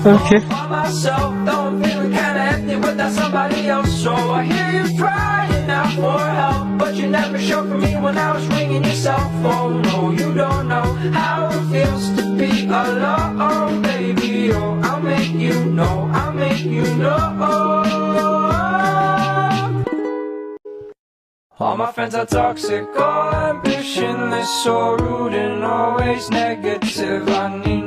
Okay. By myself, though I'm feeling kinda empty without somebody else. So I hear you crying out for help, but you never showed for me when I was ringing your cell phone. No, you don't know how it feels to be alone, baby. Oh, I'll make you know, I'll make you know. All my friends are toxic, all ambitionless, so rude and always negative. I need